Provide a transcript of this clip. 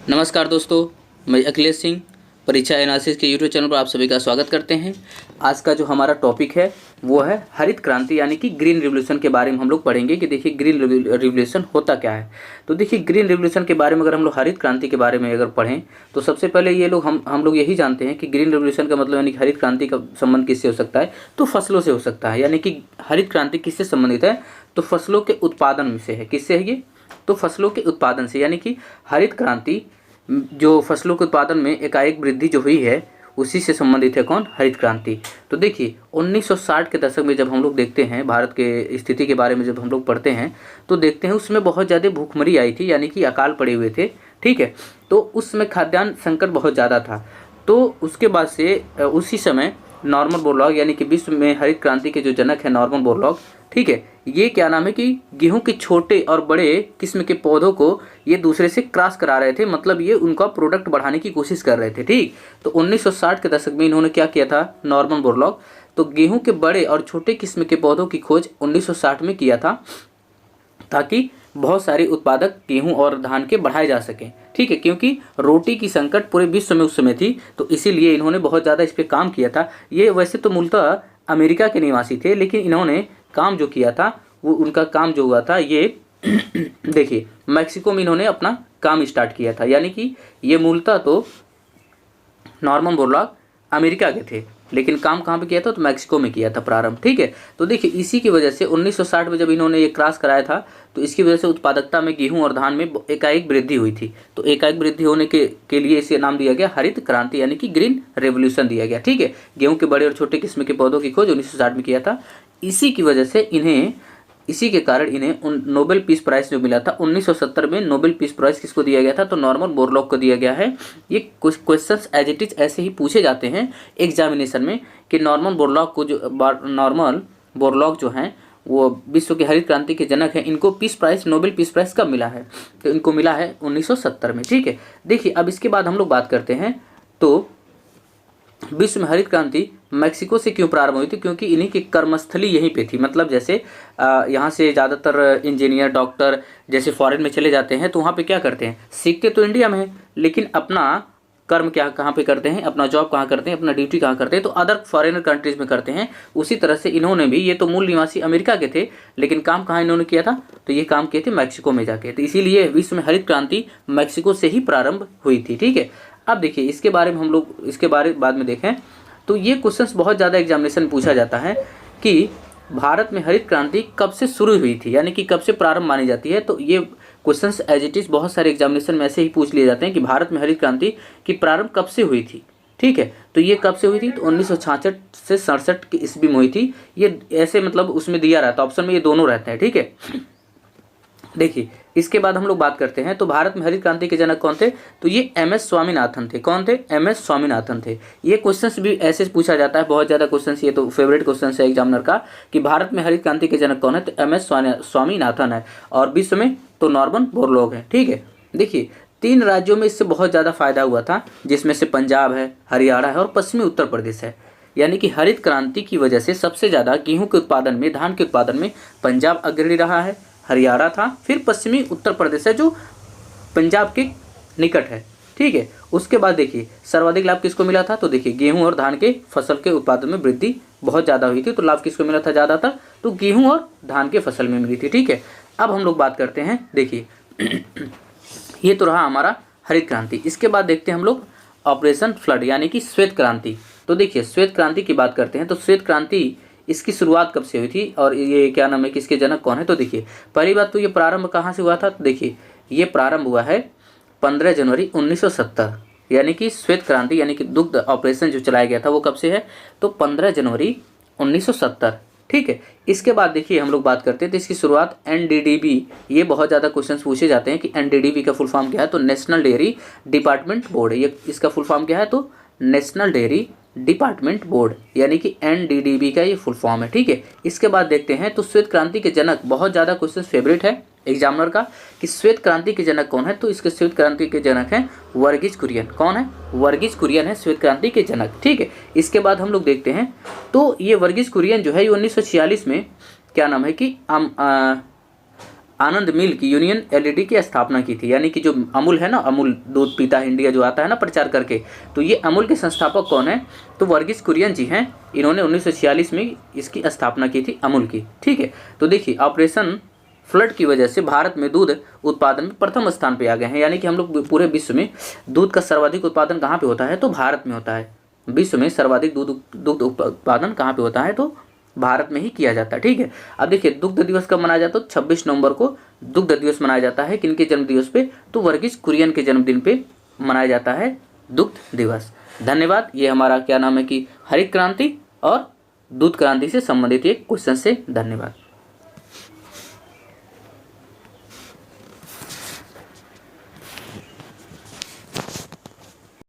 नमस्कार दोस्तों, मैं अखिलेश सिंह परीक्षा एनालिसिस के यूट्यूब चैनल पर आप सभी का स्वागत करते हैं। आज का जो हमारा टॉपिक है वो है हरित क्रांति यानी कि ग्रीन रिवोल्यूशन के बारे में हम लोग पढ़ेंगे कि देखिए ग्रीन रिवोल्यूशन होता क्या है। तो देखिए ग्रीन रिवोल्यूशन के बारे में अगर हम लोग हरित क्रांति के बारे में अगर पढ़ें तो सबसे पहले ये लोग हम लोग यही जानते हैं कि ग्रीन रिवोल्यूशन का मतलब यानी कि हरित क्रांति का संबंध किससे हो सकता है, तो फसलों से हो सकता है। यानी कि हरित क्रांति किससे संबंधित है, तो फसलों के उत्पादन में से है। किससे है ये, तो फसलों के उत्पादन से। यानी कि हरित क्रांति जो फसलों के उत्पादन में एकाएक वृद्धि जो हुई है उसी से संबंधित है कौन, हरित क्रांति। तो देखिए 1960 के दशक में जब हम लोग देखते हैं भारत के स्थिति के बारे में जब हम लोग पढ़ते हैं तो देखते हैं उसमें बहुत ज़्यादा भूखमरी आई थी, यानी कि अकाल पड़े हुए थे। ठीक है, तो उसमें खाद्यान्न संकट बहुत ज़्यादा था। तो उसके बाद से उसी समय नॉर्मन बोरलॉग यानी कि विश्व में हरित क्रांति के जो जनक है नॉर्मन बोरलॉग, ठीक है, ये क्या नाम है कि गेहूं के छोटे और बड़े किस्म के पौधों को ये दूसरे से क्रॉस करा रहे थे, मतलब ये उनका प्रोडक्ट बढ़ाने की कोशिश कर रहे थे। ठीक, तो 1960 के दशक में इन्होंने क्या किया था नॉर्मन बोरलॉग, तो गेहूं के बड़े और छोटे किस्म के पौधों की खोज 1960 में किया था ताकि बहुत सारे उत्पादक गेहूं और धान के बढ़ाए जा सकें। ठीक है, क्योंकि रोटी की संकट पूरे विश्व में उस समय थी, तो इसीलिए इन्होंने बहुत ज़्यादा इस पर काम किया था। ये वैसे तो मूलतः अमेरिका के निवासी थे, लेकिन इन्होंने काम जो किया था वो उनका काम जो हुआ था ये देखिए मैक्सिको में इन्होंने अपना काम स्टार्ट किया था। यानी कि ये मूलतः तो नॉर्मन बोरलॉग अमेरिका के थे, लेकिन काम कहाँ पे किया था, तो मैक्सिको में किया था प्रारंभ। ठीक है, तो देखिए इसी की वजह से 1960 में जब इन्होंने ये क्रॉस कराया था तो इसकी वजह से उत्पादकता में गेहूं और धान में एकाएक वृद्धि हुई थी। तो एकाएक वृद्धि होने के लिए इसे नाम दिया गया हरित क्रांति यानी कि ग्रीन रेवोल्यूशन दिया गया। ठीक है, गेहूं के बड़े और छोटे किस्म के पौधों की खोज 1960 में किया था। इसी के कारण इन्हें नोबेल पीस प्राइज जो मिला था 1970 में, नोबेल पीस प्राइज किसको दिया गया था, तो नॉर्मन बोरलॉग को दिया गया है। ये कुछ क्वेश्चंस एज इट इज ऐसे ही पूछे जाते हैं एग्जामिनेशन में कि नॉर्मन बोरलॉग जो हैं वो विश्व की हरित क्रांति के जनक हैं, इनको peace prize, Nobel peace prize कब मिला है, तो इनको मिला है 1970 में। ठीक है, देखिए अब इसके बाद हम लोग बात करते हैं तो विश्व में हरित क्रांति मैक्सिको से क्यों प्रारंभ हुई थी, क्योंकि इन्हीं की कर्मस्थली यहीं पे थी। मतलब जैसे यहाँ से ज़्यादातर इंजीनियर डॉक्टर जैसे फॉरेन में चले जाते हैं तो वहाँ पे क्या करते हैं, सीखते तो इंडिया में है लेकिन अपना कर्म क्या कहाँ पे करते हैं, अपना जॉब कहाँ करते हैं, अपना ड्यूटी कहाँ करते हैं, तो अदर फॉरेनर कंट्रीज़ में करते हैं। उसी तरह से इन्होंने भी, ये तो मूल निवासी अमेरिका के थे लेकिन काम कहाँ इन्होंने किया था, तो ये काम किए थे मैक्सिको में जाके। तो इसीलिए विश्व में हरित क्रांति मैक्सिको से ही प्रारंभ हुई थी। ठीक है, अब देखिए इसके बारे में हम लोग इसके बारे बाद में देखें तो ये क्वेश्चंस बहुत ज़्यादा एग्जामिनेशन पूछा जाता है कि भारत में हरित क्रांति कब से शुरू हुई थी, यानी कि कब से प्रारंभ मानी जाती है। तो ये क्वेश्चंस एज इट इज बहुत सारे एग्जामिनेशन में ऐसे ही पूछ लिए जाते हैं कि भारत में हरित क्रांति की प्रारंभ कब से हुई थी। ठीक है, तो ये कब से हुई थी, तो 1966 से 67 की ईस्वी में हुई थी। ये ऐसे मतलब उसमें दिया रहता है ऑप्शन में, ये दोनों रहते हैं। ठीक है, देखिए इसके बाद हम लोग बात करते हैं तो भारत में हरित क्रांति के जनक कौन थे, तो ये एमएस स्वामीनाथन थे। कौन थे, एमएस स्वामीनाथन थे। ये क्वेश्चंस भी ऐसे पूछा जाता है, बहुत ज़्यादा क्वेश्चंस, ये तो फेवरेट क्वेश्चन है एग्जामिनर का कि भारत में हरित क्रांति के जनक कौन है, तो एमएस स्वामीनाथन है और विश्व में तो नॉर्मन बोरलॉग है। ठीक है, देखिए 3 राज्यों में इससे बहुत ज़्यादा फायदा हुआ था, जिसमें से पंजाब है, हरियाणा है और पश्चिमी उत्तर प्रदेश है। यानी कि हरित क्रांति की वजह से सबसे ज़्यादा गेहूं के उत्पादन में, धान के उत्पादन में पंजाब अग्रणी रहा है, हरियाणा था, फिर पश्चिमी उत्तर प्रदेश है जो पंजाब के निकट है। ठीक है, उसके बाद देखिए सर्वाधिक लाभ किसको मिला था, तो देखिए गेहूं और धान के फसल के उत्पादन में वृद्धि बहुत ज़्यादा हुई थी, तो लाभ किसको मिला था ज़्यादातर, तो गेहूं और धान के फसल में मिली थी। ठीक है, अब हम लोग बात करते हैं, देखिए ये तो रहा हमारा हरित क्रांति। इसके बाद देखते हैं हम लोग ऑपरेशन फ्लड यानी कि श्वेत क्रांति। तो देखिए श्वेत क्रांति की बात करते हैं तो श्वेत क्रांति इसकी शुरुआत कब से हुई थी और ये क्या नाम है, किसके जनक कौन है, तो देखिए पहली बात तो ये प्रारंभ कहाँ से हुआ था, तो देखिए ये प्रारंभ हुआ है 15 जनवरी 1970। यानी कि श्वेत क्रांति यानी कि दुग्ध ऑपरेशन जो चलाया गया था वो कब से है, तो 15 जनवरी 1970। ठीक है, इसके बाद देखिए हम लोग बात करते हैं तो इसकी शुरुआत एनडीडीबी, ये बहुत ज़्यादा क्वेश्चंस पूछे जाते हैं कि एनडीडीबी का फुल फॉर्म क्या है, तो नेशनल डेयरी डिपार्टमेंट बोर्ड है। ये इसका फुल फॉर्म क्या है, तो नेशनल डेयरी डिपार्टमेंट बोर्ड यानी कि एनडीडीबी का ये फुल फॉर्म है। ठीक है, इसके बाद देखते हैं तो श्वेत क्रांति के जनक, बहुत ज़्यादा क्वेश्चन फेवरेट है एग्जामिनर का कि श्वेत क्रांति के जनक कौन है, तो इसके श्वेत क्रांति के जनक हैं वर्गीज कुरियन। कौन है, वर्गीज कुरियन है श्वेत क्रांति के जनक। ठीक है, इसके बाद हम लोग देखते हैं तो ये वर्गीज कुरियन जो है ये 1946 में क्या नाम है कि आनंद मिल्क यूनियन एलटीडी की स्थापना की थी। यानी कि जो अमूल है ना, अमूल दूध पीता है इंडिया जो आता है ना प्रचार करके, तो ये अमूल के संस्थापक कौन है? तो वर्गीस कुरियन जी हैं। इन्होंने 1946 में इसकी स्थापना की थी अमूल की। ठीक है, तो देखिए ऑपरेशन फ्लड की वजह से भारत में दूध उत्पादन में प्रथम स्थान पे आ गए हैं। यानी कि हम लोग पूरे विश्व में दूध का सर्वाधिक उत्पादन कहाँ पे होता है? तो भारत में होता है। विश्व में सर्वाधिक दुग्ध उत्पादन कहाँ पे होता है? तो भारत में ही किया जाता है। ठीक है, अब देखिए दुग्ध दिवस कब मनाया जाता है? 26 नवंबर को दुग्ध दिवस मनाया जाता है। किनके जन्म दिवस पे? तो वर्गीस कुरियन के जन्मदिन पे मनाया जाता है दुग्ध दिवस। धन्यवाद। ये हमारा क्या नाम है कि हरित क्रांति और दूध क्रांति से संबंधित एक क्वेश्चन से। धन्यवाद।